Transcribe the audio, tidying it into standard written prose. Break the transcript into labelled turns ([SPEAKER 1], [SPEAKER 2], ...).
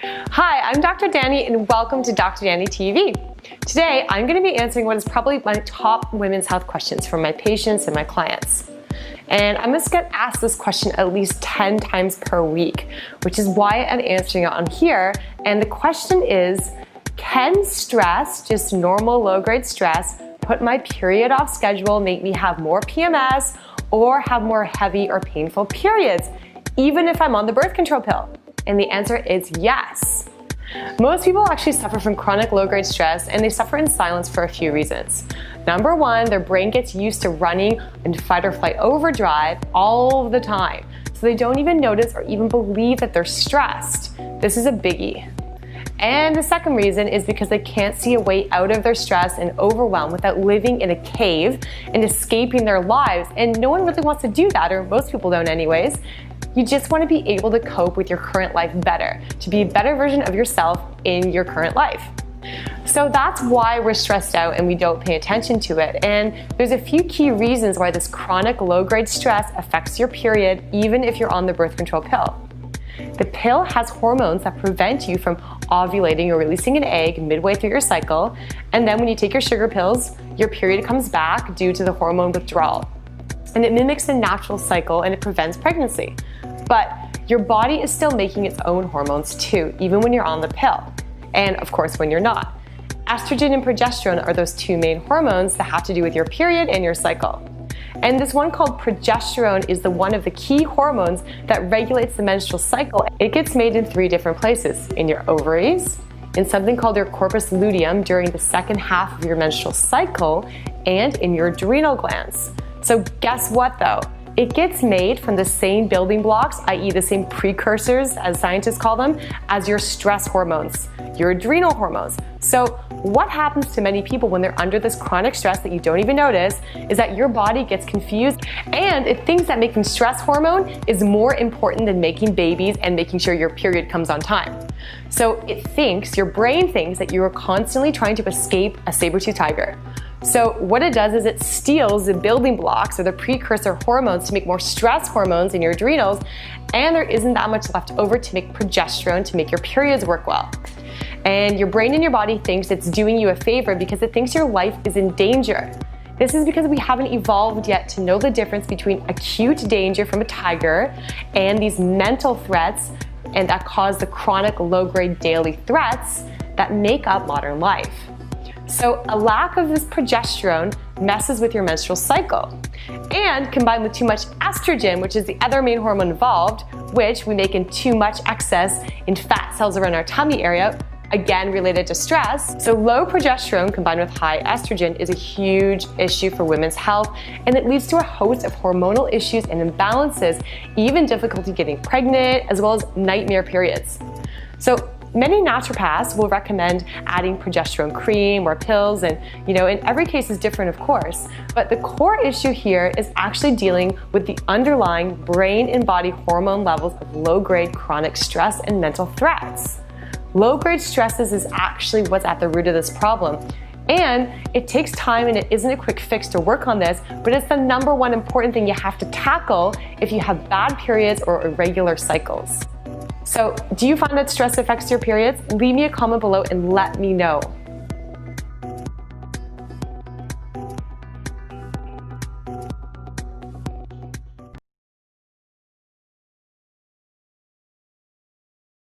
[SPEAKER 1] Hi, I'm Dr. Danny and welcome to Dr. Danny TV. Today, I'm going to be answering what is probably my top women's health questions from my patients and my clients. And I'm going to get asked this question at least 10 times per week, which is why I'm answering it on here. And the question is, can stress, just normal low-grade stress, put my period off schedule, make me have more PMS, or have more heavy or painful periods, even if I'm on the birth control pill? And the answer is yes. Most people actually suffer from chronic low-grade stress, and they suffer in silence for a few reasons. Number one, their brain gets used to running in fight or flight overdrive all the time, so they don't even notice or even believe that they're stressed. This is a biggie. And the second reason is because they can't see a way out of their stress and overwhelm without living in a cave and escaping their lives. And no one really wants to do that, or most people don't anyways. You just want to be able to cope with your current life better, to be a better version of yourself in your current life. So that's why we're stressed out and we don't pay attention to it. And there's a few key reasons why this chronic low-grade stress affects your period, even if you're on the birth control pill. The pill has hormones that prevent you from ovulating or releasing an egg midway through your cycle. And then when you take your sugar pills, your period comes back due to the hormone withdrawal. And it mimics the natural cycle and it prevents pregnancy. But your body is still making its own hormones too, even when you're on the pill. And of course, when you're not. Estrogen and progesterone are those two main hormones that have to do with your period and your cycle. And this one called progesterone is one of the key hormones that regulates the menstrual cycle. It gets made in 3 different places: in your ovaries, in something called your corpus luteum during the second half of your menstrual cycle, and in your adrenal glands. So guess what though? It gets made from the same building blocks, i.e. the same precursors, as scientists call them, as your stress hormones, your adrenal hormones. So what happens to many people when they're under this chronic stress that you don't even notice is that your body gets confused and it thinks that making stress hormone is more important than making babies and making sure your period comes on time. So your brain thinks that you are constantly trying to escape a saber-toothed tiger. So what it does is it steals the building blocks or the precursor hormones to make more stress hormones in your adrenals, and there isn't that much left over to make progesterone to make your periods work well. And your brain and your body thinks it's doing you a favor because it thinks your life is in danger. This is because we haven't evolved yet to know the difference between acute danger from a tiger and these mental threats and that cause the chronic low-grade daily threats that make up modern life. So a lack of this progesterone messes with your menstrual cycle. And combined with too much estrogen, which is the other main hormone involved, which we make in too much excess in fat cells around our tummy area, again related to stress. So low progesterone combined with high estrogen is a huge issue for women's health, and it leads to a host of hormonal issues and imbalances, even difficulty getting pregnant, as well as nightmare periods. So many naturopaths will recommend adding progesterone cream or pills, and in every case is different, of course. But the core issue here is actually dealing with the underlying brain and body hormone levels of low-grade chronic stress and mental threats. Low-grade stresses is actually what's at the root of this problem. And it takes time and it isn't a quick fix to work on this, but it's the #1 important thing you have to tackle if you have bad periods or irregular cycles. So, do you find that stress affects your periods? Leave me a comment below and let me know.